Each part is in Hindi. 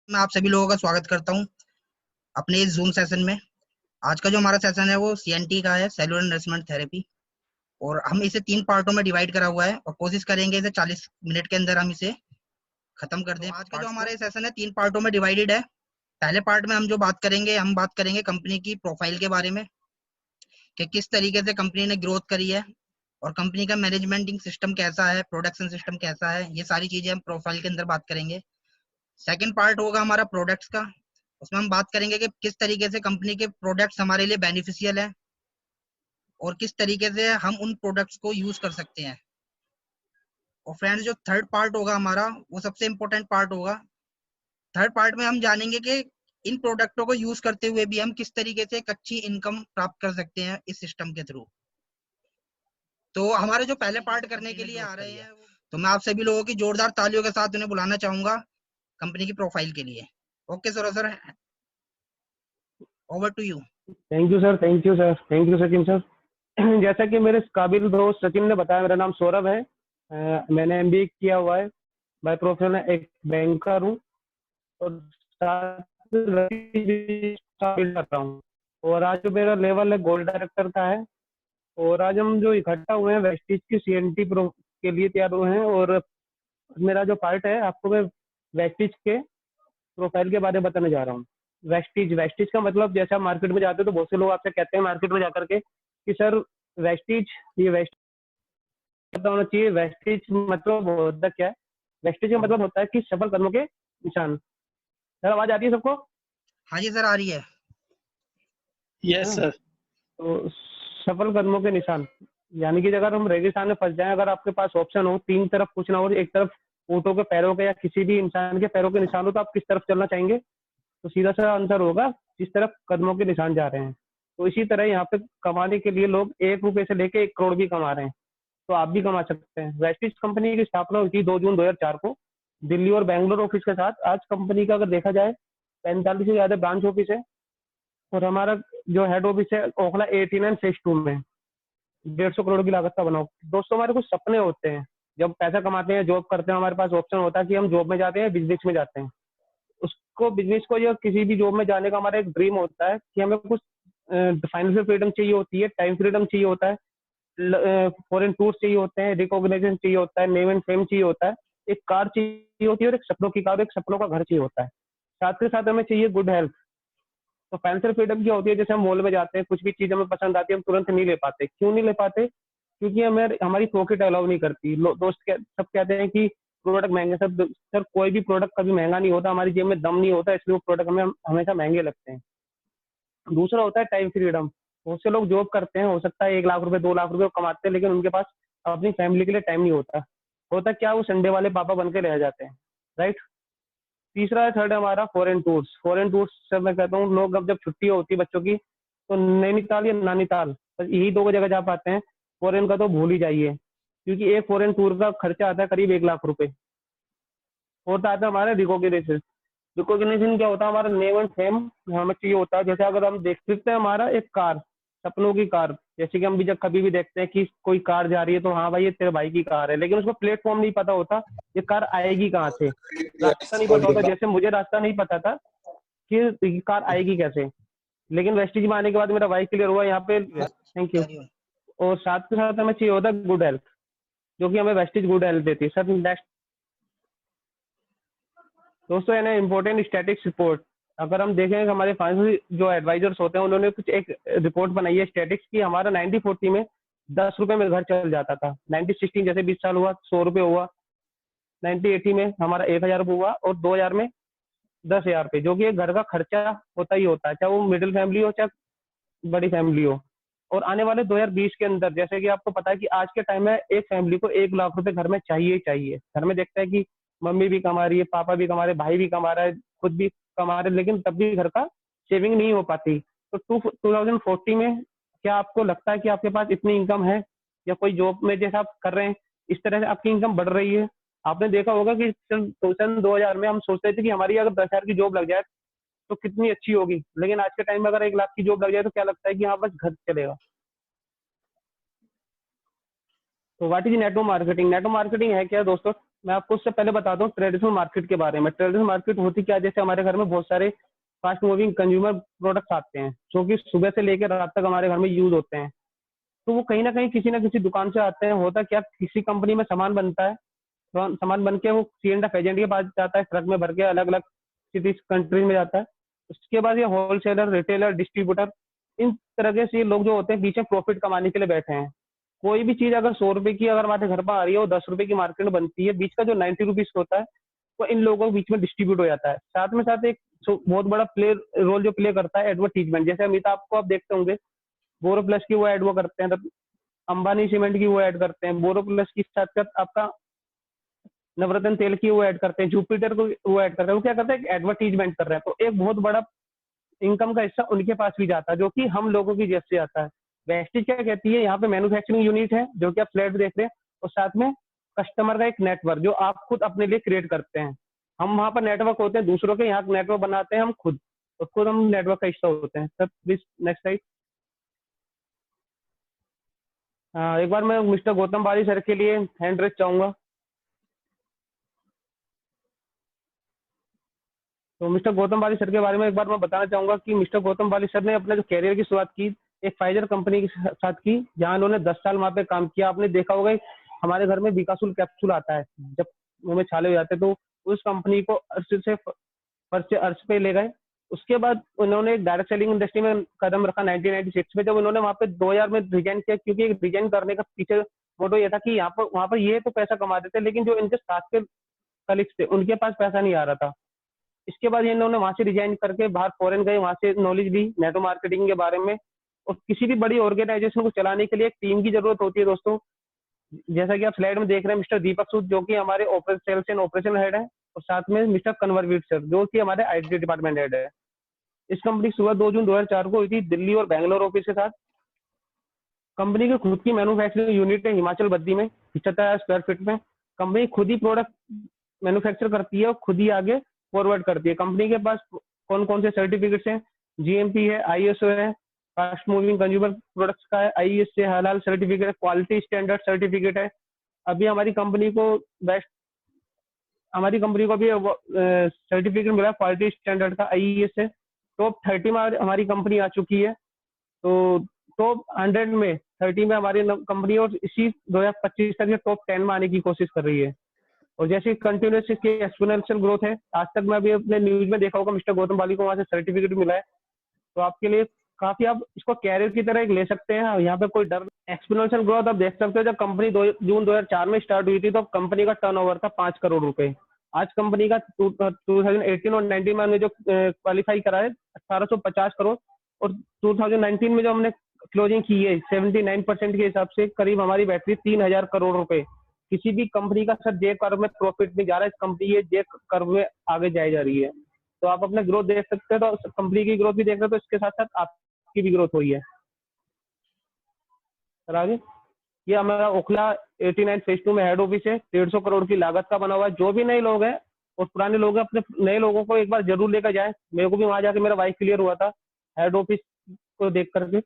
मैं आप सभी लोगों का स्वागत करता हूं अपने इस जूम सेशन में। आज का जो हमारा सेशन है वो सीएनटी का है, सेलुलर नरिशमेंट थेरेपी। और हम इसे 3 पार्टों में डिवाइड करा हुआ है और कोशिश करेंगे इसे 40 मिनट के अंदर हम इसे खत्म कर दें। आज का जो हमारा सेशन है 3 पार्टों में डिवाइडेड है। पहले पार्ट में हम जो बात करेंगे, हम बात करेंगे कंपनी की प्रोफाइल के बारे में कि किस तरीके से कंपनी ने ग्रोथ करी है और कंपनी का मैनेजमेंटिंग सिस्टम कैसा है, प्रोडक्शन सिस्टम कैसा है, ये सारी चीजें हम प्रोफाइल के अंदर बात करेंगे। सेकंड पार्ट होगा हमारा प्रोडक्ट्स का। उसमें हम बात करेंगे कि किस तरीके से कंपनी के प्रोडक्ट्स हमारे लिए बेनिफिशियल है और किस तरीके से हम उन प्रोडक्ट्स को यूज कर सकते हैं। और फ्रेंड्स, जो थर्ड पार्ट होगा हमारा वो सबसे इंपॉर्टेंट पार्ट होगा। थर्ड पार्ट में हम जानेंगे कि इन प्रोडक्टों को यूज करते हुए भी हम किस तरीके से एक अच्छी इनकम प्राप्त कर सकते हैं इस सिस्टम के थ्रू। तो हमारे जो पहले पार्ट करने के लिए आ रहे हैं, तो मैं आप सभी लोगों की जोरदार तालियों के साथ उन्हें बुलाना चाहूंगा कंपनी की प्रोफाइल के लिए। Okay sir, over to you. Thank you sir, thank you sir, thank you Sachin sir. जैसा कि मेरे काबिल दोस्त सचिन ने बताया, मेरा नाम सौरभ है। मैंने एमबीए किया हुआ है। बाय प्रोफेशन एक बैंकर हूँ और साथ कर रहा हूँ। और आज जो मेरा लेवल है गोल्ड डायरेक्टर का है। और आज हम जो इकट्ठा हुए हैं वेस्टिज की सीएनटी प्रो के लिए तैयार हुए हैं। और मेरा जो पार्ट है, आपको मैं वेस्टिज के प्रोफाइल के बारे में बताने जा रहा हूँ। वेस्टिज वेस्टिज का मतलब, जैसे आप मार्केट में जाते हो तो बहुत से लोग आपसे कहते हैं मार्केट में जाकर के कि सर वेस्टिज, ये वेस्टिज पता होना चाहिए। वेस्टिज मतलब होता क्या है? वेस्टिज का मतलब होता है कि सफल कर्मों के निशान। सर आवाज आती है सबको? हाँ जी सर, आ रही है। Yes sir. तो सफल कदमों के निशान, यानी कि अगर हम रेगिस्तान में फंस जाएं, अगर आपके पास ऑप्शन हो, तीन तरफ कुछ ना हो, एक तरफ ऊँटों के पैरों के या किसी भी इंसान के पैरों के निशान हो, तो आप किस तरफ चलना चाहेंगे? तो सीधा सा आंसर होगा जिस तरफ कदमों के निशान जा रहे हैं। तो इसी तरह यहाँ पे कमाने के लिए लोग 1 रुपए से लेके 1 करोड़ भी कमा रहे हैं। तो आप भी कमा सकते हैं। वेस्टिज कंपनी की स्थापना हुई थी 2 जून 2004 को दिल्ली और बैंगलोर ऑफिस के साथ। आज कंपनी का अगर देखा जाए 45 से ज्यादा ब्रांच ऑफिस है। और हमारा जो हेड ऑफिस है ओखला 89 फेज 2 में 150 करोड़ की लागत का बना हो। दोस्तों, हमारे कुछ सपने होते हैं। जब पैसा कमाते हैं, जॉब करते हैं, हमारे पास ऑप्शन होता है कि हम जॉब में जाते हैं, बिजनेस में जाते हैं। उसको बिजनेस को या किसी भी जॉब में जाने का हमारा एक ड्रीम होता है कि हमें कुछ फाइनेंशियल फ्रीडम चाहिए होती है, टाइम फ्रीडम चाहिए होता है, फॉरेन टूर्स चाहिए होते हैं, रिकॉग्निशन चाहिए होता है, नेम एंड फेम चाहिए होता है, एक कार चाहिए होती है और एक सपनों की कार, एक सपनों का घर चाहिए होता है। साथ के साथ हमें चाहिए गुड हेल्थ। तो फाइनेंशियल फ्रीडम क्या होती है? जैसे हम मॉल में जाते हैं, कुछ भी चीज हमें पसंद आती है, हम तुरंत नहीं ले पाते। क्यों नहीं ले पाते? क्योंकि हमें हमारी पॉकेट अलाउ नहीं करती। दोस्त सब कहते हैं कि प्रोडक्ट महंगे। सब सर, कोई भी प्रोडक्ट कभी महंगा नहीं होता, हमारी जेब में दम नहीं होता, इसलिए वो प्रोडक्ट हमें हमेशा महंगे लगते हैं। दूसरा होता है टाइम फ्रीडम। बहुत से लोग जॉब करते हैं, हो सकता है 1 लाख रुपए 2 लाख रुपए कमाते हैं, लेकिन उनके पास अपनी फैमिली के लिए टाइम नहीं होता। होता क्या, वो संडे वाले पापा बन के रह जाते हैं। राइट। तीसरा है, थर्ड है हमारा फॉरेन टूर्स। फॉरेन टूर्स से मैं कहता हूँ, लोग अब जब छुट्टी होती है बच्चों की, तो नैनीताल या नानीताल, बस यही 2 जगह जा पाते हैं। फॉरेन का तो भूल ही जाइए, क्योंकि एक फॉरेन टूर का खर्चा आता है करीब 1 लाख रुपए। होता आता है हमारा रिकॉग्निशन। रिकॉग्निशन क्या होता है? हमारा नेम एंड फेम हमें चाहिए होता है। जैसे अगर हम देख सकते हैं, हमारा एक कार, सपनों की कार, जैसे कि हम भी जब कभी भी देखते हैं कि कोई कार जा रही है, तो हाँ भाई ये तेरे भाई की कार है, लेकिन उसको प्लेटफॉर्म नहीं पता होता, ये कार आएगी कहाँ से, रास्ता नहीं पता होता। जैसे मुझे रास्ता नहीं पता था कि ये कार आएगी कैसे, लेकिन वेस्टिज में आने के बाद मेरा वाई क्लियर हुआ यहाँ पे। Thank you. और साथ के साथ हमें चाहिए होता है गुड हेल्थ, जो कि हमें वेस्टिज गुड हेल्थ देती है। Sir next. दोस्तों, है ना इम्पोर्टेंट स्टैटिक्स रिपोर्ट। अगर हम देखें, हमारे फाइनेंशियल जो एडवाइजर्स होते हैं, उन्होंने कुछ एक रिपोर्ट बनाई है स्टैटिक्स की। हमारा 90-40 में 10 रुपए में घर चल जाता था। 90-16 जैसे 20 साल हुआ, 100 रुपए हुआ। 90-80 में हमारा 1,000 रुपये हुआ और 2000 में 10,000 रुपये, जो कि एक घर का खर्चा होता ही होता है, चाहे वो मिडिल फैमिली हो चाहे बड़ी फैमिली हो। और आने वाले 2020 के अंदर, जैसे कि आपको पता है कि आज के टाइम में एक फैमिली को 1 लाख रुपए घर में चाहिए ही चाहिए। घर में देखते हैं कि मम्मी भी कमा रही है, पापा भी कमा रहे, भाई भी कमा रहा है, खुद भी कमा रहे, लेकिन तब भी घर का सेविंग नहीं हो पाती। तो 2040 में क्या आपको लगता है कि आपके पास इतनी इनकम है, या कोई जॉब में जैसा आप कर रहे हैं इस तरह से आपकी इनकम बढ़ रही है? आपने देखा होगा कि सन 2000 में हम सोचते थे कि हमारी अगर 10,000 की जॉब लग जाए तो कितनी अच्छी होगी, लेकिन आज के टाइम में अगर 1 लाख की जॉब लग जाए तो क्या लगता है कि हाँ बस घर चलेगा। तो what is network marketing? Network marketing है क्या दोस्तों? मैं आपको उससे पहले बताता हूँ ट्रेडिशनल मार्केट के बारे में। ट्रेडिशनल मार्केट होती क्या, जैसे हमारे घर में बहुत सारे फास्ट मूविंग कंज्यूमर प्रोडक्ट्स आते हैं जो कि सुबह से लेकर रात तक हमारे घर में यूज होते हैं। तो वो कहीं ना किसी दुकान से आते हैं। होता क्या, किसी कंपनी में सामान बनता है, तो सामान बन के वो C&F एजेंट के पास जाता है, ट्रक में भर के अलग अलग सिटीज कंट्रीज में जाता है। उसके बाद ये होलसेलर, रिटेलर, डिस्ट्रीब्यूटर, इन तरह से लोग जो होते हैं पीछे प्रॉफिट कमाने के लिए बैठे हैं। कोई भी चीज अगर 100 रुपए की अगर हमारे घर पर आ रही है, वो 10 रुपए की मार्केट में बनती है, बीच का जो 90 रुपीज होता है वो इन लोगों के बीच में डिस्ट्रीब्यूट हो जाता है। साथ में साथ एक बहुत बड़ा प्ले रोल जो प्ले करता है एडवर्टीजमेंट। जैसे अमिताभ को आप देखते होंगे, बोरोप्लस की वो एड वो करते हैं, अंबानी सीमेंट की वो ऐड करते हैं, बोरोप्लस की साथ साथ आपका नवरत्न तेल की वो ऐड करते हैं, जुपिटर को वो ऐड करते हैं। वो क्या करते हैं, एडवर्टीजमेंट कर रहे हैं। तो एक बहुत बड़ा इनकम का हिस्सा उनके पास भी जाता है, जो कि हम लोगों की जेब से आता है। वेस्टेज क्या कहती है, यहाँ पे मैन्युफैक्चरिंग यूनिट है जो कि आप फ्लैट देख रहे हैं, और साथ में कस्टमर का एक नेटवर्क जो आप खुद अपने लिए क्रिएट करते हैं। हम वहाँ पर नेटवर्क होते हैं दूसरों के, यहाँ नेटवर्क बनाते हैं हम खुद, और खुद हम नेटवर्क का हिस्सा होते हैं। Sir please next side. एक बार मैं मिस्टर गौतम बाली सर के लिए हैंड रेस चाहूंगा। तो मिस्टर गौतम बाली सर के बारे में एक बार मैं बताना चाहूंगा कि मिस्टर गौतम बाली सर ने अपने जो कैरियर की शुरुआत की एक फाइजर कंपनी के साथ की, जहां उन्होंने 10 साल वहां पे काम किया। आपने देखा होगा हमारे घर में बीकासुल कैप्सूल आता है, जब मुंह में छाले हो जाते हैं, तो उस कंपनी को अर्श से फर्श से अर्श पे ले गए। उसके बाद उन्होंने एक डायरेक्ट सेलिंग इंडस्ट्री में कदम रखा 1996 में, जब उन्होंने वहां पे 2000 में रिजाइन किया। क्योंकि रिजाइन करने का पीछे मोटो ये था कि यहाँ पर वहां पर ये तो पैसा कमाते थे, लेकिन जो इनके साथ के कलीग्स थे उनके पास पैसा नहीं आ रहा था। इसके बाद इन्होंने वहां से रिजाइन करके बाहर फॉरेन गए, वहां से नॉलेज ली नेटवर्क मार्केटिंग के बारे में। और किसी भी बड़ी ऑर्गेनाइजेशन को चलाने के लिए एक टीम की जरूरत होती है दोस्तों। जैसा कि आप स्लाइड में देख रहे हैं, मिस्टर दीपक सूद जो कि हमारे सेल्स एंड ऑपरेशन हेड है, और साथ में मिस्टर कन्वरवीर सर जो कि हमारे आईटी डिपार्टमेंट हेड है। इस कंपनी की शुरुआत 2 जून 2004 को हुई थी दिल्ली और बैंगलोर ऑफिस के साथ। कंपनी की खुद की मैन्युफैक्चरिंग यूनिट है हिमाचल बद्दी में, 75,000 स्क्वायर फीट में। कंपनी खुद ही प्रोडक्ट मैन्युफैक्चर करती है और खुद ही आगे फॉरवर्ड करती है। कंपनी के पास कौन कौन से सर्टिफिकेट्स हैं, जीएमपी है, आईएसओ है, फास्ट मूविंग कंज्यूमर प्रोडक्ट्स का है, आईएस से हलाल सर्टिफिकेट है, क्वालिटी स्टैंडर्ड सर्टिफिकेट है। अभी हमारी कंपनी को भी सर्टिफिकेट मिला क्वालिटी स्टैंडर्ड का, आईएस से। टॉप 30 में हमारी कंपनी आ चुकी है। तो टॉप 100 में 30 में हमारी कंपनी, और इसी 2025 तक ये टॉप 10 में आने की कोशिश कर रही है। और जैसे कंटिन्यूस इसकी एक्सपोनेंशियल ग्रोथ है। आज तक मैं अभी अपने न्यूज में देखा होगा मिस्टर गौतम बाली को वहां से सर्टिफिकेट मिला है। तो आपके लिए काफी, आप इसको कैरियर की तरह एक ले सकते हैं, यहाँ पे कोई डर। एक्सपोनेंशियल ग्रोथ आप देख सकते हो, जब कंपनी जून 2004 में स्टार्ट हुई थी तो कंपनी का टर्नओवर था 5 करोड़ रुपए। आज कंपनी का 2018 और 19 में हमने जो क्वालिफाई करा है 1850 करोड़, और 2019 में जो हमने क्लोजिंग की है 79% के हिसाब से करीब हमारी बैटरी 3000 करोड़ रुपए। किसी भी कंपनी का सर जे कर्व में प्रॉफिट नहीं जा रहा है, इस कंपनी ये जे कर्व में आगे जाई जा रही है। तो आप अपने ग्रोथ देख सकते हैं, तो कंपनी की ग्रोथ भी देख रहे हो, तो इसके साथ साथ आपकी भी ग्रोथ हुई है। सर आगे, ये हमारा ओखला 89 फेज 2 में हेड ऑफिस है, 150 करोड़ की लागत का बना हुआ है। जो भी नए लोग हैं और पुराने लोग हैं, अपने नए लोगों को एक बार जरूर लेकर जाए। मेरे को भी वहां जाके मेरा वाइफ क्लियर हुआ था हेड ऑफिस को देख करके।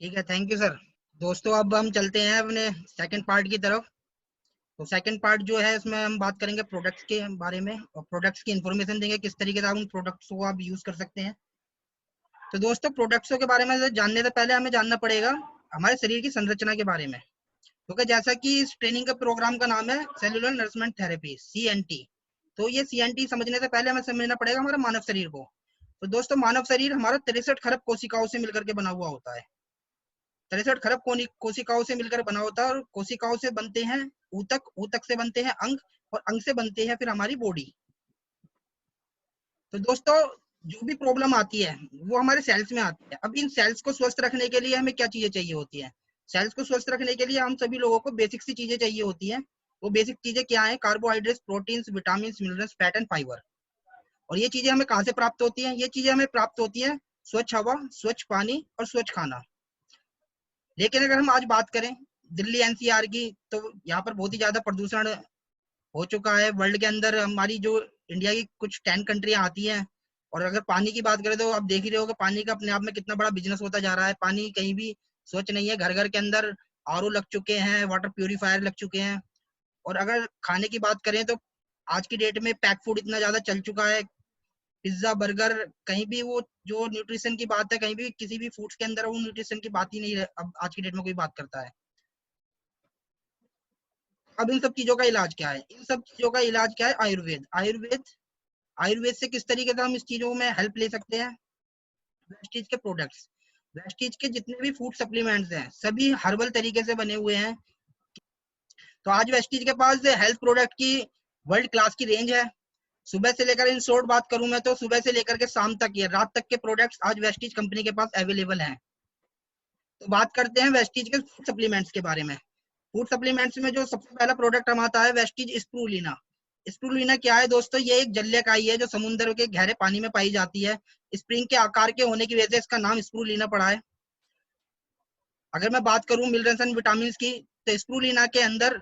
ठीक है, थैंक यू सर। दोस्तों अब हम चलते हैं अपने सेकंड पार्ट की तरफ। तो सेकंड पार्ट जो है इसमें हम बात करेंगे प्रोडक्ट्स के बारे में, और प्रोडक्ट्स की इन्फॉर्मेशन देंगे किस तरीके से आप उन प्रोडक्ट्स को आप यूज कर सकते हैं। तो दोस्तों प्रोडक्ट्सों के बारे में जानने से पहले हमें जानना पड़ेगा हमारे शरीर की संरचना के बारे में। क्योंकि जैसा कि इस ट्रेनिंग के प्रोग्राम का नाम है सेलुलर नरिशमेंट थेरेपी, CNT। तो ये CNT समझने से पहले हमें समझना पड़ेगा हमारा मानव शरीर को। तो दोस्तों मानव शरीर हमारा 63 खरब कोशिकाओं से मिलकर के बना हुआ होता है। 63 खरब कोशिकाओं से मिलकर बना होता है, और कोशिकाओं से बनते हैं ऊतक, ऊतक से बनते हैं अंग, और अंग से बनते हैं फिर हमारी बॉडी। तो दोस्तों जो भी प्रॉब्लम आती है वो हमारे सेल्स में आती है। अब इन सेल्स को स्वस्थ रखने के लिए हमें क्या चीजें चाहिए होती है? सेल्स को स्वस्थ रखने के लिए हम सभी लोगों को बेसिक सी चीजें चाहिए होती है। वो बेसिक चीजें क्या है? Carbohydrates, proteins, vitamin, minerals, fat and fibre. और ये चीजें हमें कहाँ से प्राप्त होती हैं? ये चीजें हमें प्राप्त होती हैं स्वच्छ हवा, स्वच्छ पानी और स्वच्छ खाना। लेकिन अगर हम आज बात करें दिल्ली NCR की, तो यहाँ पर बहुत ही ज्यादा प्रदूषण हो चुका है। वर्ल्ड के अंदर हमारी जो इंडिया की कुछ 10 कंट्रियां आती हैं। और अगर पानी की बात करें तो आप देख ही रहे हो कि पानी का अपने आप में कितना बड़ा बिजनेस होता जा रहा है। पानी कहीं भी स्वच्छ नहीं है। घर घर के अंदर आरओ लग चुके हैं, वाटर प्यूरिफायर लग चुके हैं। और अगर खाने की बात करें तो आज की डेट में पैक फूड इतना ज्यादा चल चुका है, पिज्जा बर्गर, कहीं भी वो जो न्यूट्रिशन की बात है, कहीं भी किसी भी फूड्स के अंदर वो न्यूट्रिशन की बात ही नहीं अब आज की डेट में कोई बात करता है। अब इन सब चीजों का इलाज क्या है? इन सब चीजों का इलाज क्या है? आयुर्वेद। आयुर्वेद से किस तरीके से हम इस चीजों में हेल्प ले सकते हैं? वेस्टीज के प्रोडक्ट्स, वेस्टीज के जितने भी फूड सप्लीमेंट्स हैं सभी हर्बल तरीके से बने हुए हैं। तो आज वेस्टीज के पास हेल्थ प्रोडक्ट की वर्ल्ड क्लास की रेंज है। सुबह से लेकर, इन शॉर्ट बात करूं मैं तो सुबह से लेकर के शाम तक या रात तक के प्रोडक्ट्स आज वेस्टीज कंपनी के पास अवेलेबल हैं। तो बात करते हैं वेस्टीज के फूड सप्लीमेंट्स के बारे में। फूड सप्लीमेंट्स में जो सबसे पहला प्रोडक्ट हम आता है वेस्टीज स्प्रूलिना। स्प्रूलिना क्या है दोस्तों? ये एक जलीय इकाई है जो समुद्र के गहरे पानी में पाई जाती है। स्प्रिंग के आकार के होने की वजह से इसका नाम स्प्रूलिना पड़ा है। अगर मैं बात करूं मिनरल्स एंड विटामिन की, तो स्प्रूलिना के अंदर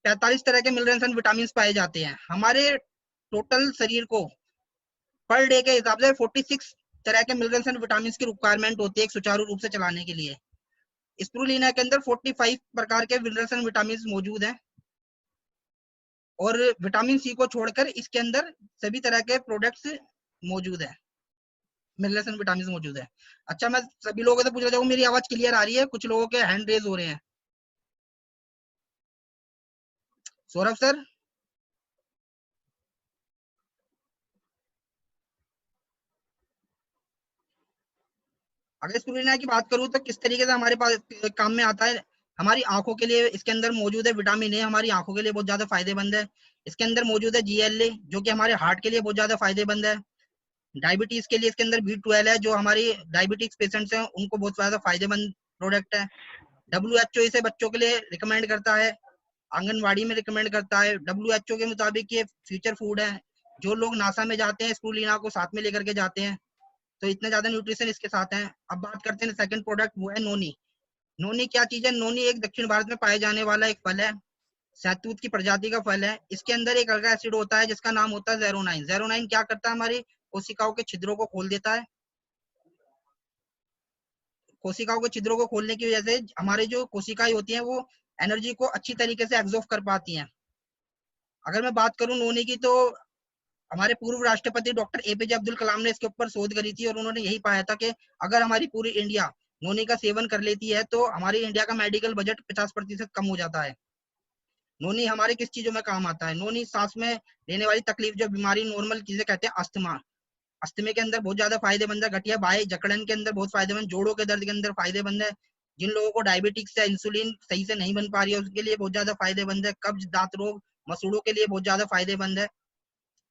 45 तरह के मिनरल्स एंड विटामिन पाए जाते हैं। हमारे टोटल शरीर को पर डे के हिसाब से 46 तरह के मिनरल्स एंड विटामिन की रिक्वायरमेंट होती है एक सुचारू रूप से चलाने के लिए। स्प्रूलिना के अंदर 45 प्रकार के मिनरल्स एंड विटामिन मौजूद हैं, और विटामिन सी को छोड़कर इसके अंदर सभी तरह के प्रोडक्ट्स मौजूद है, मिनरल्स एंड विटामिन मौजूद है। अच्छा, मैं सभी लोगों से पूछ रहा हूँ, मेरी आवाज क्लियर आ रही है? कुछ लोगों के हैंड रेज हो रहे हैं। सौरभ सर, अगर स्प्रूलिना की बात करूं तो किस तरीके से हमारे पास काम में आता है? हमारी आंखों के लिए इसके अंदर मौजूद है विटामिन ए, हमारी आंखों के लिए बहुत ज्यादा फायदेमंद है। इसके अंदर मौजूद है जीएलए जो कि हमारे हार्ट के लिए बहुत ज्यादा फायदेमंद है। डायबिटीज के लिए इसके अंदर B12 है जो हमारी डायबिटिक्स पेशेंट्स हैं उनको बहुत ज्यादा फायदेमंद प्रोडक्ट है। WHO इसे बच्चों के लिए रिकमेंड करता है, आंगनवाड़ी में रिकमेंड करता है। WHO के मुताबिक ये फ्यूचर फूड है। जो लोग नासा में जाते हैं स्प्रूलिना को साथ में लेकर के जाते हैं, तो इतना ज्यादा न्यूट्रिशन इसके साथ है। अब बात करते हैं सेकंड प्रोडक्ट, वो है नोनी। नोनी क्या चीज है? नोनी एक दक्षिण भारत में पाए जाने वाला एक फल है, शहतूत की प्रजाति का फल है। इसके अंदर एक अल्का एसिड होता है जिसका नाम होता है जेरोनाइन। जेरोनाइन क्या करता है? हमारी कोशिकाओं के छिद्रों को खोल देता है। कोशिकाओं के छिद्रों को खोलने की वजह से हमारी जो कोशिकाएं होती हैं वो एनर्जी को अच्छी तरीके से एब्जॉर्ब कर पाती हैं। अगर मैं बात करूं नोनी की, तो हमारे पूर्व राष्ट्रपति डॉक्टर APJ अब्दुल कलाम ने इसके ऊपर शोध करी थी और उन्होंने यही पाया था कि अगर हमारी पूरी इंडिया नोनी का सेवन कर लेती है तो हमारी इंडिया का मेडिकल बजट 50% कम हो जाता है। नोनी हमारे किस चीजों में काम आता है? नोनी सांस में लेने वाली तकलीफ, जो बीमारी नॉर्मल चीजें कहते हैं अस्थमा, अस्थमे के अंदर बहुत ज्यादा फायदेमंद है। गठिया बाई जकड़न के अंदर बहुत फायदेमंद, जोड़ों के दर्द के अंदर फायदेमंद है। जिन लोगों को डायबिटिक्स या इंसुलिन सही से नहीं बन पा रही है उसके लिए बहुत ज्यादा फायदेमंद है। कब्ज, दांत रोग, मसूड़ों के लिए बहुत ज्यादा फायदेमंद है।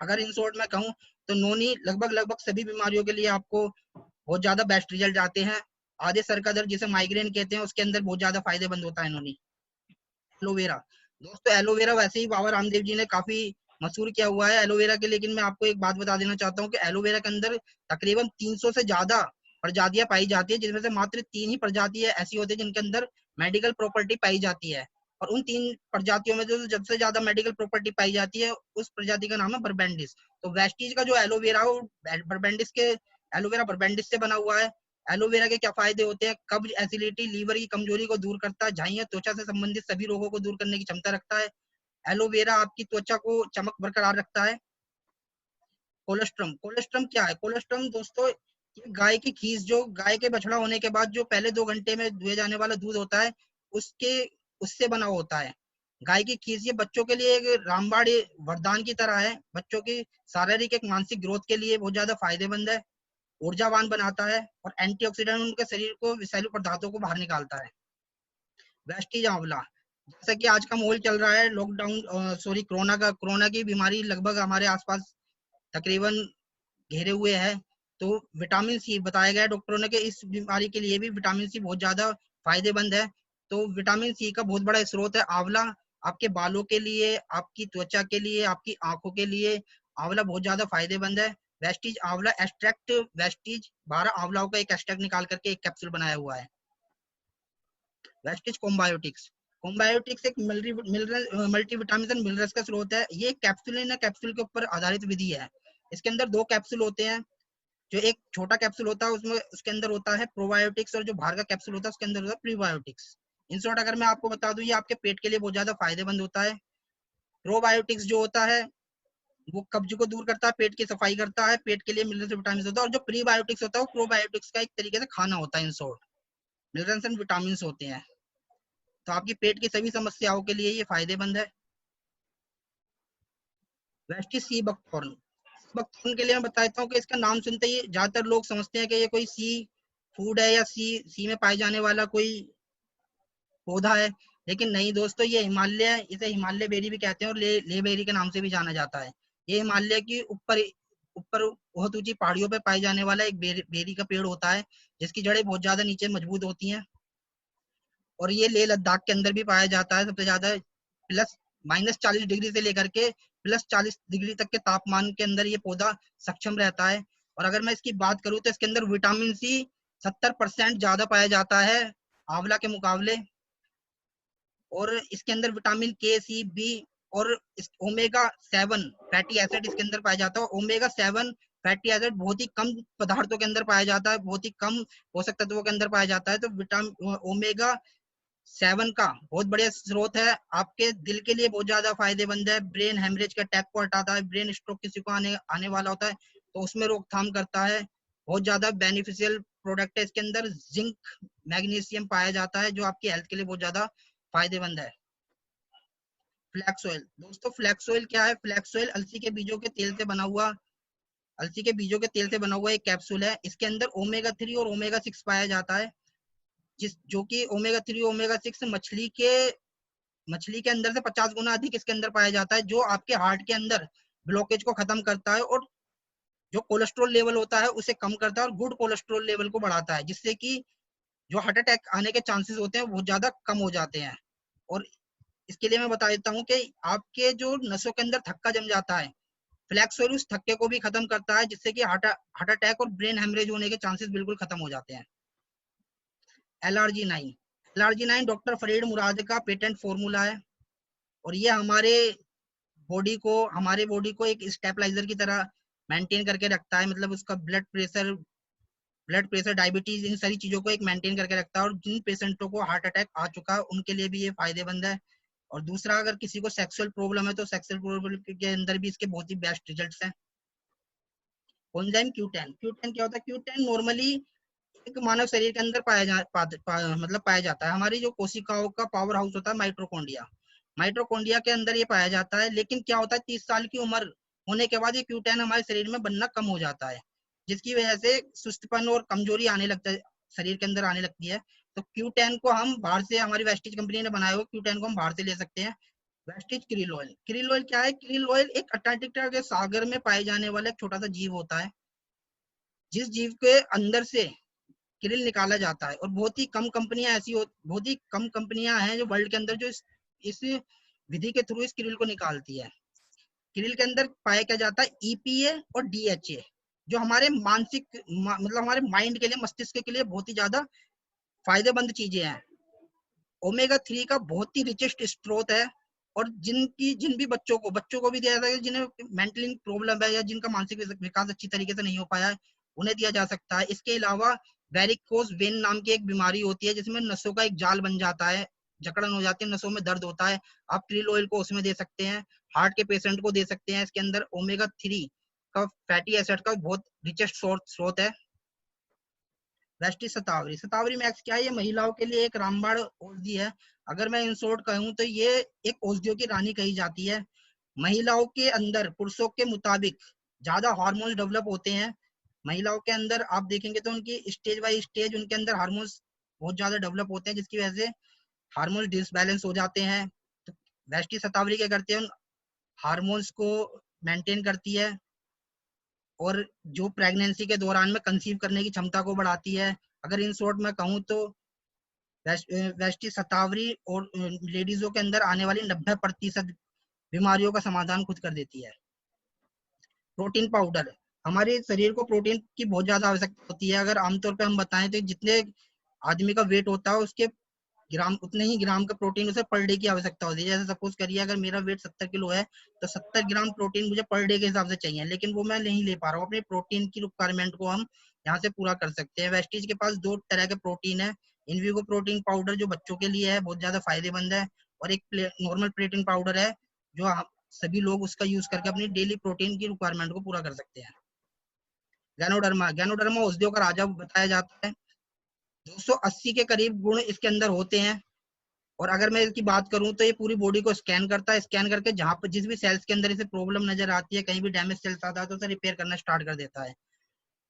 अगर इन शॉर्ट में कहूँ तो नोनी लगभग लगभग सभी बीमारियों के लिए आपको बहुत ज्यादा बेस्ट रिजल्ट आते हैं। आधे सर का दर्द जिसे माइग्रेन कहते हैं उसके अंदर बहुत ज्यादा फायदेमंद होता है नोनी। एलोवेरा, दोस्तों एलोवेरा वैसे ही बाबा रामदेव जी ने काफी मशहूर किया हुआ है एलोवेरा के, लेकिन मैं आपको एक बात बता देना चाहता हूँ कि एलोवेरा के अंदर तकरीबन 300 से ज्यादा प्रजातियां पाई जाती है, जिसमें से मात्र 3 ही प्रजातियां ऐसी होती है जिनके अंदर मेडिकल प्रॉपर्टी पाई जाती है। और उन 3 प्रजातियों में जो सबसे ज्यादा मेडिकल प्रॉपर्टी पाई जाती है उस प्रजाति का नाम है बर्बेंडिस। तो वेस्टीज का जो एलोवेरा है वो बर्बेंडिस के, एलोवेरा बर्बेंडिस से बना हुआ है। एलोवेरा के क्या फायदे होते हैं? कब्ज, एसिडिटी, लीवर की कमजोरी को दूर करता है। झाइयां, त्वचा से संबंधित सभी रोगों को दूर करने की क्षमता रखता है। एलोवेरा आपकी त्वचा को चमक बरकरार रखता है। कोलेस्ट्रम, कोलेस्ट्रम क्या है? कोलेस्ट्रम दोस्तों ये गाय की खीस, जो गाय के बछड़ा होने के बाद जो पहले 2 घंटे में दुहे जाने वाला दूध होता है उसके उससे बना होता है गाय की खीस। ये बच्चों के लिए एक रामबाण वरदान की तरह है। बच्चों की शारीरिक एक मानसिक ग्रोथ के लिए बहुत ज्यादा फायदेमंद है, ऊर्जावान बनाता है और एंटीऑक्सीडेंट उनके शरीर को विषैले पदार्थों को बाहर निकालता है। वेस्टीज आंवला, जैसा कि आज का माहौल चल रहा है लॉकडाउन, सॉरी कोरोना की बीमारी लगभग हमारे आसपास तकरीबन घेरे हुए है। तो विटामिन सी बताया गया डॉक्टरों ने कि इस बीमारी के लिए भी विटामिन सी बहुत ज्यादा फायदेमंद है। तो विटामिन सी का बहुत बड़ा स्रोत है आंवला। आपके बालों के लिए, आपकी त्वचा के लिए, आपकी आंखों के लिए आंवला बहुत ज्यादा फायदेमंद है। वेस्टीज आंवला एक्सट्रैक्ट, वेस्टीज 12 आंवलाओं का एक एक्सट्रैक्ट निकाल करके एक कैप्सूल बनाया हुआ है। वेस्टीज कोम्बायोटिक्स, कोम्बायोटिक्स एक मल्टीविटामिन एंड मिनरल्स का स्रोत है। ये कैप्सूल है ना, कैप्सूल के ऊपर आधारित विधि है। इसके अंदर 2 कैप्सूल होते हैं। जो एक छोटा कैप्सूल होता है उसमें उसके अंदर होता है प्रोबायोटिक्स, और जो बाहर का कैप्सूल होता है उसके अंदर होता है प्रीबायोटिक्स। इन शॉर्ट अगर मैं आपको बता दूं, ये आपके पेट के लिए बहुत ज्यादा फायदेमंद होता है। प्रोबायोटिक्स जो होता है वो कब्ज को दूर करता है, पेट की सफाई करता है, पेट के लिए मिनरल्स और विटामिन होता है। और जो प्रीबायोटिक्स होता है वो प्रोबायोटिक्स का एक तरीके से खाना होता है। In short minerals and vitamin होते हैं, तो आपकी पेट की सभी समस्याओं के लिए ये फायदेमंद है। वेस्टी सी बकथॉर्न, बकथॉर्न के लिए मैं बताता हूँ कि इसका नाम सुनते ही ज्यादातर लोग समझते हैं कि ये कोई सी फूड है या सी में पाए जाने वाला कोई पौधा है, लेकिन नहीं दोस्तों, ये हिमालय, इसे हिमालय बेरी भी कहते हैं और ले बेरी के नाम से भी जाना जाता है। ये हिमालय की ऊपर ऊपर बहुत ऊंची पहाड़ियों पर पाए जाने वाला एक बेरी का पेड़ होता है, जिसकी जड़ें बहुत ज्यादा नीचे मजबूत होती हैं। और ये लेह लद्दाख के अंदर भी पाया जाता है सबसे ज्यादा। प्लस -40 डिग्री से लेकर के +40 डिग्री तक के तापमान के अंदर ये पौधा सक्षम रहता है। और अगर मैं इसकी बात करूं तो इसके अंदर विटामिन सी 70% ज्यादा पाया जाता है आंवला के मुकाबले। और इसके अंदर विटामिन के, सी, बी और ओमेगा 7 फैटी एसिड इसके अंदर पाया जाता है। ओमेगा 7 फैटी एसिड बहुत ही कम पदार्थों के अंदर पाया जाता है, बहुत ही कम पोषक तत्वों के अंदर पाया जाता है। तो विटामिन ओमेगा 7 का बहुत बढ़िया स्रोत है, आपके दिल के लिए बहुत ज्यादा फायदेमंद है। ब्रेन हेमरेज के अटैक को हटाता है, ब्रेन स्ट्रोक किसी को आने वाला होता है तो उसमें रोकथाम करता है। बहुत ज्यादा बेनिफिशियल प्रोडक्ट है। इसके अंदर जिंक, मैग्नीशियम पाया जाता है जो आपकी हेल्थ के लिए बहुत ज्यादा फायदेमंद है। फ्लैक्स ऑयल, दोस्तों फ्लैक्स ऑयल क्या है? फ्लैक्स ऑयल अलसी के बीजों के तेल से बना हुआ एक कैप्सूल है। इसके अंदर ओमेगा 3 और ओमेगा 6 पाया जाता है, जो कि ओमेगा 3 ओमेगा 6 मछली के अंदर से 50 गुना अधिक इसके अंदर पाया जाता है, जो आपके हार्ट के अंदर ब्लॉकेज को खत्म करता है और जो कोलेस्ट्रॉल लेवल होता है उसे कम करता है और गुड कोलेस्ट्रॉल लेवल को बढ़ाता है, जिससे कि जो हार्ट अटैक आने के चांसेस होते हैं बहुत ज्यादा कम हो जाते हैं। और इसके लिए मैं बता देता हूँ कि आपके जो नसों के अंदर थक्का जम जाता है, फ्लैक्स ऑयल उस थक्के को भी खत्म करता है, जिससे कि हार्ट अटैक और ब्रेन हेमरेज होने के चांसेस बिल्कुल खत्म हो जाते हैं। LRG9 डॉक्टर फरीद मुराद का पेटेंट फॉर्मूला है, और ये हमारे बॉडी को एक स्टेबलाइजर की तरह मेंटेन करके रखता है। मतलब उसका ब्लड प्रेशर, डायबिटीज, इन सारी चीजों को एक मेंटेन करके रखता है। और जिन पेशेंटों को हार्ट अटैक आ चुका है उनके लिए भी ये फायदेमंद है। और दूसरा, अगर किसी को सेक्सुअल प्रॉब्लम है तो सेक्सुअल प्रॉब्लम के अंदर भी इसके बहुत ही बेस्ट रिजल्ट्स हैं। कोएंजाइम Q10 क्या होता है? Q10 नॉर्मली एक मानव शरीर के अंदर मतलब पाया जाता है। हमारी जो कोशिकाओं का पावर हाउस होता है माइटोकॉन्ड्रिया के अंदर ये पाया जाता है। लेकिन क्या होता है, 30 साल की उम्र होने के बाद ये Q10 हमारे शरीर में बनना कम हो जाता है, जिसकी वजह से सुस्तपन और कमजोरी आने लगता है, शरीर के अंदर आने लगती है। तो Q10 को हम बाहर से, हमारी वेस्टिज कंपनी ने बनाया हुआ Q10 को हम बाहर से ले सकते हैं। वेस्टिज krill ऑयल क्या है? krill ऑयल एक अटलांटिक के सागर में पाए जाने वाला एक छोटा सा जीव होता है, जिस जीव के अंदर से क्रिल निकाला जाता है। और बहुत ही कम कंपनियां हैं जो वर्ल्ड के अंदर जो इस विधि के थ्रू इस क्रिल को निकालती है। क्रिल के अंदर पाया क्या जाता है? EPA और DHA, जो हमारे मतलब हमारे माइंड के लिए, मस्तिष्क के लिए बहुत ही ज्यादा फायदेमंद चीजें हैं। ओमेगा 3 का बहुत ही रिचेस्ट स्रोत है, और जिन भी बच्चों को भी दिया जाता है जिन्हें मेंटली प्रॉब्लम है या जिनका मानसिक विकास अच्छी तरीके से नहीं हो पाया है, उन्हें दिया जा सकता है। इसके अलावा वेरिकोस वेन नाम की एक बीमारी होती है जिसमें नसों का एक जाल बन जाता है, जकड़न हो जाती है, नसों में दर्द होता है, आप क्रिल ऑयल को उसमें दे सकते हैं। हार्ट के पेशेंट को दे सकते हैं। इसके अंदर ओमेगा 3 का फैटी एसिड का बहुत रिचेस्ट स्रोत है। राष्ट्रीय शतावरी मैक्स क्या है? ये महिलाओं के लिए एक रामबाण औषधि है। अगर मैं इन शॉर्ट कहूँ तो ये एक औषधियों की रानी कही जाती है। महिलाओं के अंदर पुरुषों के मुताबिक ज्यादा हार्मोन्स डेवलप होते हैं। महिलाओं के अंदर आप देखेंगे तो उनकी स्टेज बाय स्टेज उनके अंदर हार्मोन्स बहुत ज्यादा डेवलप होते हैं, जिसकी वजह से हार्मोन्स डिसबैलेंस हो जाते हैं। तो राष्ट्रीय शतावरी क्या करते हैं? हार्मोन्स को मेंटेन करती है, और जो प्रेगनेंसी के दौरान में कंसीव करने की क्षमता को बढ़ाती है। अगर इन शॉर्ट में कहूँ तो राष्ट्रीय शतावरी और लेडीजों के अंदर आने वाली 90% बीमारियों का समाधान खुद कर देती है। प्रोटीन पाउडर, हमारे शरीर को प्रोटीन की बहुत ज्यादा आवश्यकता होती है। अगर आमतौर पर हम बताएं तो जितने आदमी का वेट होता है उसके ग्राम, उतने ही ग्राम का प्रोटीन उसे पर डे की आवश्यकता होती है। जैसे सपोज करिए अगर मेरा वेट 70 किलो है तो 70 ग्राम प्रोटीन मुझे पर डे के हिसाब से चाहिए, लेकिन वो मैं नहीं ले पा रहा हूँ। अपने प्रोटीन की रिक्वायरमेंट को हम यहाँ से पूरा कर सकते हैं। वेस्टीज के पास 2 तरह के प्रोटीन है। इनविगो प्रोटीन पाउडर जो बच्चों के लिए है, बहुत ज्यादा फायदेमंद है, और एक नॉर्मल प्रोटीन पाउडर है जो सभी लोग उसका यूज करके अपनी डेली प्रोटीन की रिक्वायरमेंट को पूरा कर सकते हैं। गैनोडर्मा, गैनोडर्मा औषधियों का राजा बताया जाता है। 280 के करीब गुण इसके अंदर होते हैं, और अगर मैं इसकी बात करूं तो ये पूरी बॉडी को स्कैन करता है। स्कैन करके जहां पर जिस भी सेल्स के अंदर इसे प्रॉब्लम नजर आती है, कहीं भी डैमेज सेल्स आता है, तो उसे रिपेयर करना स्टार्ट कर देता है।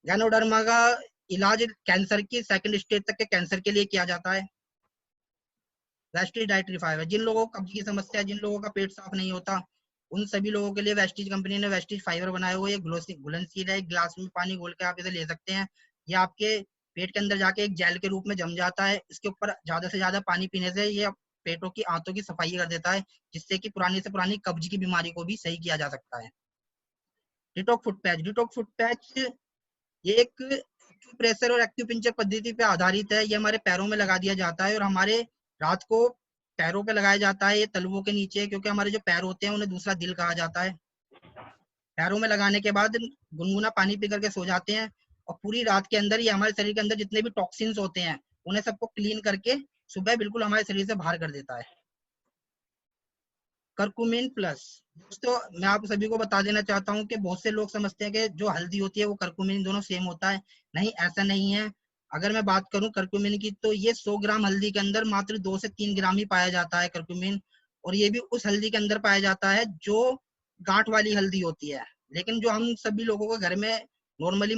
गैनोडर्मा का इलाज कैंसर की सेकंड स्टेज तक के कैंसर के लिए किया जाता है। वेस्टीज डाइटरी फाइबर, जिन लोगों को कब्ज की समस्या है, जिन लोगों का पेट साफ नहीं होता, उन सभी लोगों के लिए वेस्टीज कंपनी ने वेस्टीज फाइबर बनाया हुआ है। घुलनशील है, एक गिलास में पानी घोल के आप इसे ले सकते हैं। ये आपके पेट के अंदर जाके एक जेल के रूप में जम जाता है। इसके ऊपर ज्यादा से ज्यादा पानी पीने से ये पेटों की आंतों की सफाई कर देता है, जिससे कि पुरानी से पुरानी कब्ज की बीमारी को भी सही किया जा सकता है। Detox foot patch, detox foot patch ये एक प्रेशर और एक्यूपंक्चर पद्धति पे आधारित है। ये हमारे पैरों में लगा दिया जाता है, और हमारे रात को पैरों पे लगाया जाता है। ये तलवों के नीचे, क्योंकि हमारे जो पैर होते हैं उन्हें दूसरा दिल कहा जाता है। पैरों में लगाने के बाद गुनगुना पानी पी करके सो जाते हैं, और पूरी रात के अंदर ये हमारे शरीर के अंदर जितने भी टॉक्सिन्स होते हैं उन्हें सबको क्लीन करके सुबह बिल्कुल हमारे शरीर से बाहर कर देता है। करकुमिन प्लस, दोस्तों मैं आप सभी को बता देना चाहता हूँ कि बहुत से लोग समझते हैं कि जो हल्दी होती है वो करकुमिन दोनों सेम होता है। नहीं, ऐसा नहीं है। अगर मैं बात करूं करक्यूमिन की, तो ये 100 ग्राम हल्दी के अंदर मात्र 2 से 3 ग्राम ही पाया जाता है करक्यूमिन, और ये भी उस हल्दी के अंदर पाया जाता है जो गांठ वाली हल्दी होती है। लेकिन जो हम सभी लोगों को घर में नॉर्मली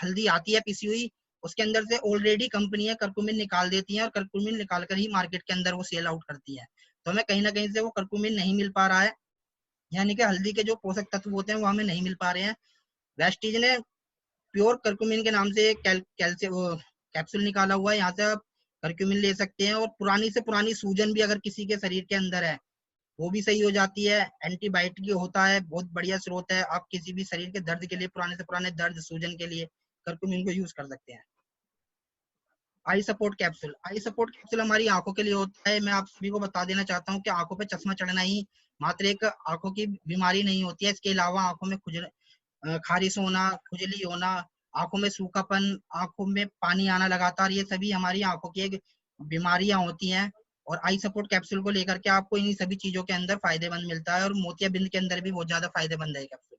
हल्दी आती है पिसी हुई, उसके अंदर से ऑलरेडी कंपनियां करक्यूमिन निकाल देती हैं, और करक्यूमिन निकाल कर ही मार्केट के अंदर वो सेल आउट करती है। तो हमें कहीं ना कहीं से वो करक्यूमिन नहीं मिल पा रहा है, यानी कि हल्दी के जो पोषक तत्व होते हैं वो हमें नहीं मिल पा रहे हैं। वेस्टीज ने प्योर करक्यूमिन के नाम से कैप्सूल निकाला हुआ है। यहाँ से आप करक्यूमिन ले सकते हैं, और पुरानी से पुरानी सूजन भी अगर किसी के शरीर के अंदर है वो भी सही हो जाती है। एंटीबायोटिक होता है, बहुत बढ़िया स्रोत है। आप किसी भी शरीर के दर्द के लिए, पुराने से पुराने दर्द सूजन के लिए करक्यूमिन को यूज कर सकते हैं। I support capsule, I support capsule हमारी आंखों के लिए होता है। मैं आप सभी को बता देना चाहता हूँ कि आंखों पे चश्मा चढ़ना ही मात्र एक आंखों की बीमारी नहीं होती है। इसके अलावा आंखों में खारिश होना, खुजली होना, आंखों में सूखापन, आंखों में पानी आना लगातार, ये सभी हमारी आंखों की एक बीमारियां होती हैं। और आई सपोर्ट कैप्सूल को लेकर के आपको इन्हीं सभी चीजों के अंदर फायदेमंद मिलता है, और मोतियाबिंद के अंदर भी बहुत ज्यादा फायदेमंद है कैप्सूल।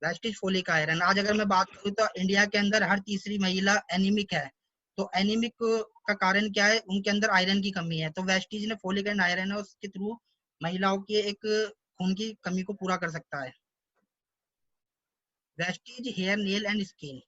वेस्टिज फोलिक आयरन, आज अगर मैं बात करूँ तो इंडिया के अंदर हर तीसरी महिला एनीमिक है। तो एनीमिक का कारण क्या है? उनके अंदर आयरन की कमी है। तो वेस्टिज ने फोलिक एंड आयरन है, उसके थ्रू महिलाओं की एक खून की कमी को पूरा कर सकता है। Vestige hair nail and skin,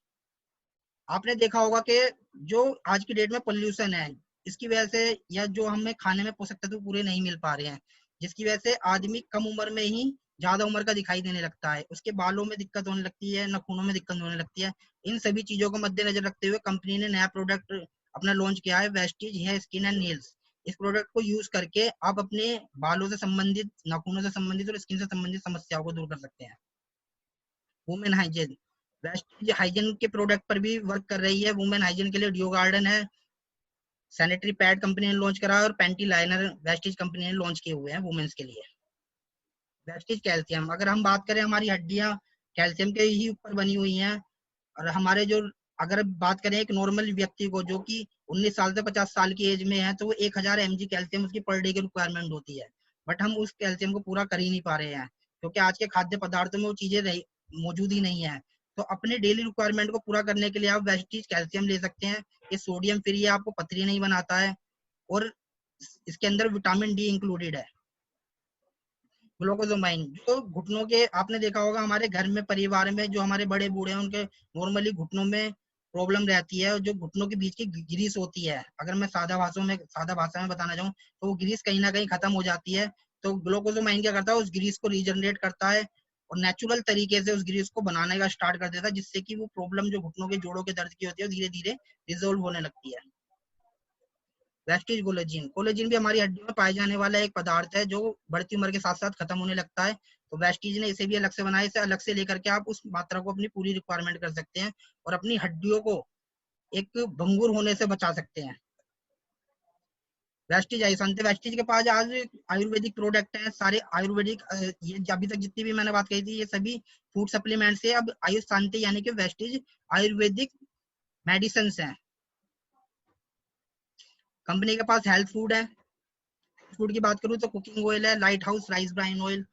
आपने देखा होगा कि जो आज की डेट में पोल्यूशन है, इसकी वजह से, या जो हमें खाने में पोषक तत्व पूरे नहीं मिल पा रहे हैं, जिसकी वजह से आदमी कम उम्र में ही ज्यादा उम्र का दिखाई देने लगता है। उसके बालों में दिक्कत होने लगती है, नाखूनों में दिक्कत होने लगती है। इन सभी चीजों को मद्देनजर रखते हुए कंपनी ने नया प्रोडक्ट अपना लॉन्च किया है, Vestige hair skin and nails. इस प्रोडक्ट को यूज करके आप अपने बालों से संबंधित, नाखूनों से संबंधित और स्किन से संबंधित समस्याओं को दूर कर सकते हैं। वुमेन हाइजीन, वेस्टिज हाइजीन के प्रोडक्ट पर भी वर्क कर रही है। वुमेन हाइजीन के लिए डियो गार्डन है, सैनिटरी पैड कंपनी ने लॉन्च करा है, और पैंटी लाइनर वेस्टिज कंपनी ने लॉन्च किए हुए हैं वुमेन्स के लिए। वेस्टिज कैल्शियम, अगर हम बात करें, हमारी हड्डियां कैल्शियम के ही ऊपर बनी हुई हैं, और हमारे जो, अगर बात करें एक नॉर्मल व्यक्ति को जो कि 19 साल से 50 साल की एज में है, तो वो 1000 mg कैल्शियम उसकी पर डे की रिक्वायरमेंट होती है। बट हम उस कैल्शियम को पूरा कर ही नहीं पा रहे हैं, क्योंकि आज के खाद्य पदार्थों में वो चीजें मौजूद ही नहीं है। तो अपने डेली रिक्वायरमेंट को पूरा करने के लिए आप वेस्टिज कैल्शियम ले सकते हैं। ये सोडियम फ्री है, आपको पथरी नहीं बनाता है, और इसके अंदर विटामिन डी इंक्लूडेड है। ग्लूकोजोमाइन, जो घुटनों के, आपने देखा होगा हमारे घर में, परिवार में जो हमारे बड़े बूढ़े हैं उनके नॉर्मली घुटनों में प्रॉब्लम रहती है, जो घुटनों के बीच की ग्रीस होती है। अगर मैं सादा भाषा में बताना चाहूँ तो वो ग्रीस कहीं ना कहीं खत्म हो जाती है। तो ग्लूकोजोमाइन क्या करता है, उस ग्रीस को रीजनरेट करता है, और नेचुरल तरीके से उस ग्रीस को बनाने का स्टार्ट कर देता है, जिससे कि वो प्रॉब्लम जो घुटनों के जोड़ों के दर्द की होती है धीरे धीरे रिजोल्व होने लगती है। वेस्टिज कोलेजिन, कोलेजिन भी हमारी हड्डियों में पाए जाने वाला एक पदार्थ है जो बढ़ती उम्र के साथ साथ खत्म होने लगता है। तो वेस्टिज ने इसे भी अलग से बनाया, इसे अलग से लेकर के आप उस मात्रा को अपनी पूरी रिक्वायरमेंट कर सकते हैं, और अपनी हड्डियों को एक भंगुर होने से बचा सकते हैं। वेस्टिज आयुषांत, वेस्टिज के पास आज आयुर्वेदिक प्रोडक्ट हैं सारे आयुर्वेदिक। ये अभी तक जितनी भी मैंने बात कही थी ये सभी फूड सप्लीमेंट से, अब आयुषांत यानी कि वेस्टिज आयुर्वेदिक मेडिसिन हैं। कंपनी के पास हेल्थ फूड है। फूड की बात करूं तो कुकिंग ऑयल है, light house rice bran oil.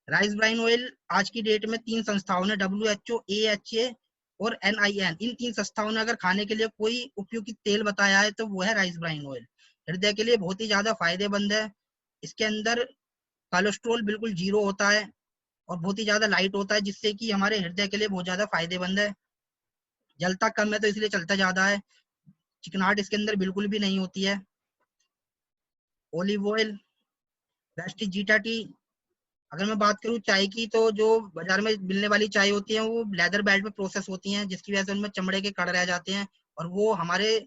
Rice bran oil आज की डेट में 3 संस्थाओं ने, WHO, AHA और NIN, इन 3 संस्थाओं ने अगर खाने के लिए कोई उपयुक्त तेल बताया है तो वो है राइस ब्राइन ऑयल। हृदय के लिए बहुत ही ज्यादा फायदेमंद है। इसके अंदर कोलेस्ट्रॉल बिल्कुल 0 होता है और बहुत ही ज्यादा लाइट होता है, जिससे कि हमारे हृदय के लिए बहुत ज्यादा फायदेमंद है। जलता कम है तो इसलिए चलता ज्यादा है। चिकनाहट इसके अंदर बिल्कुल भी नहीं होती है। Olive oil, Vestige zeta T. अगर मैं बात करूं चाय की, तो जो बाजार में मिलने वाली चाय होती है वो लेदर बेल्ट पे प्रोसेस होती हैं, जिसकी वजह से उनमें चमड़े के कण रह जाते हैं और वो हमारे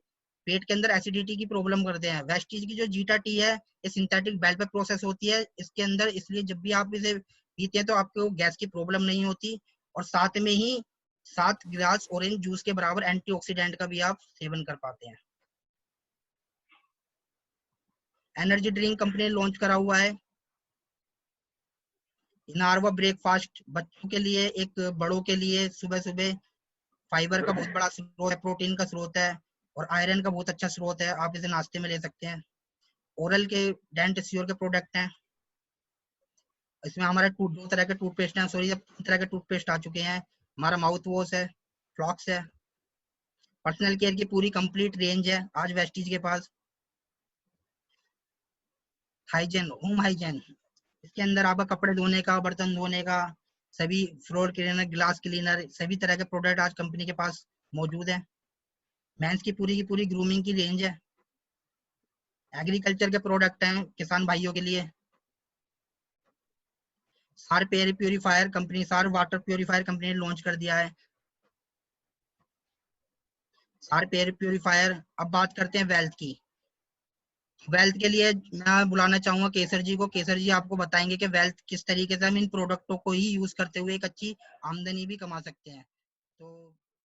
पेट के अंदर एसिडिटी की प्रॉब्लम करते हैं। वेस्टीज की जो जीटा टी है ये सिंथेटिक बेल्ट पे प्रोसेस होती है इसके अंदर, इसलिए जब भी आप इसे पीते हैं तो आपको गैस की प्रॉब्लम नहीं होती। और साथ में ही 7 गिलास ऑरेंज जूस के बराबर एंटीऑक्सीडेंट का भी आप सेवन कर पाते हैं। एनर्जी ड्रिंक कंपनी ने लॉन्च करा हुआ है इनारवा ब्रेकफास्ट, बच्चों के लिए, एक बड़ों के लिए। सुबह सुबह फाइबर का बहुत बड़ा स्रोत है, प्रोटीन का स्रोत है और आयरन का बहुत अच्छा स्रोत है, आप इसे नाश्ते में ले सकते हैं। ओरल के डेंट श्योर के प्रोडक्ट हैं। इसमें हमारे 2 तरह के टूथपेस्ट हैं, सॉरी 3 तरह के टूथपेस्ट आ चुके हैं। हमारा माउथ वॉश है, फ्लॉक्स है। पर्सनल केयर की पूरी कंप्लीट रेंज है आज वेस्टीज के पास। हाइजेन, होम हाइजेन, इसके अंदर आपका कपड़े धोने का, बर्तन धोने का, सभी फ्लोर क्लीनर, ग्लास क्लीनर, सभी तरह के प्रोडक्ट आज कंपनी के पास मौजूद है। मेंस की पूरी ग्रूमिंग की रेंज है। एग्रीकल्चर के प्रोडक्ट हैं किसान भाइयों के लिए। Sharp air purifier company, sharp water purifier company ने लॉन्च कर दिया है। Sharp air purifier. अब बात करते हैं वेल्थ की। वेल्थ के लिए मैं बुलाना चाहूंगा केसर जी को। केसर जी आपको बताएंगे कि वेल्थ किस तरीके से हम इन प्रोडक्टों को ही यूज करते हुए एक अच्छी आमदनी भी कमा सकते हैं। तो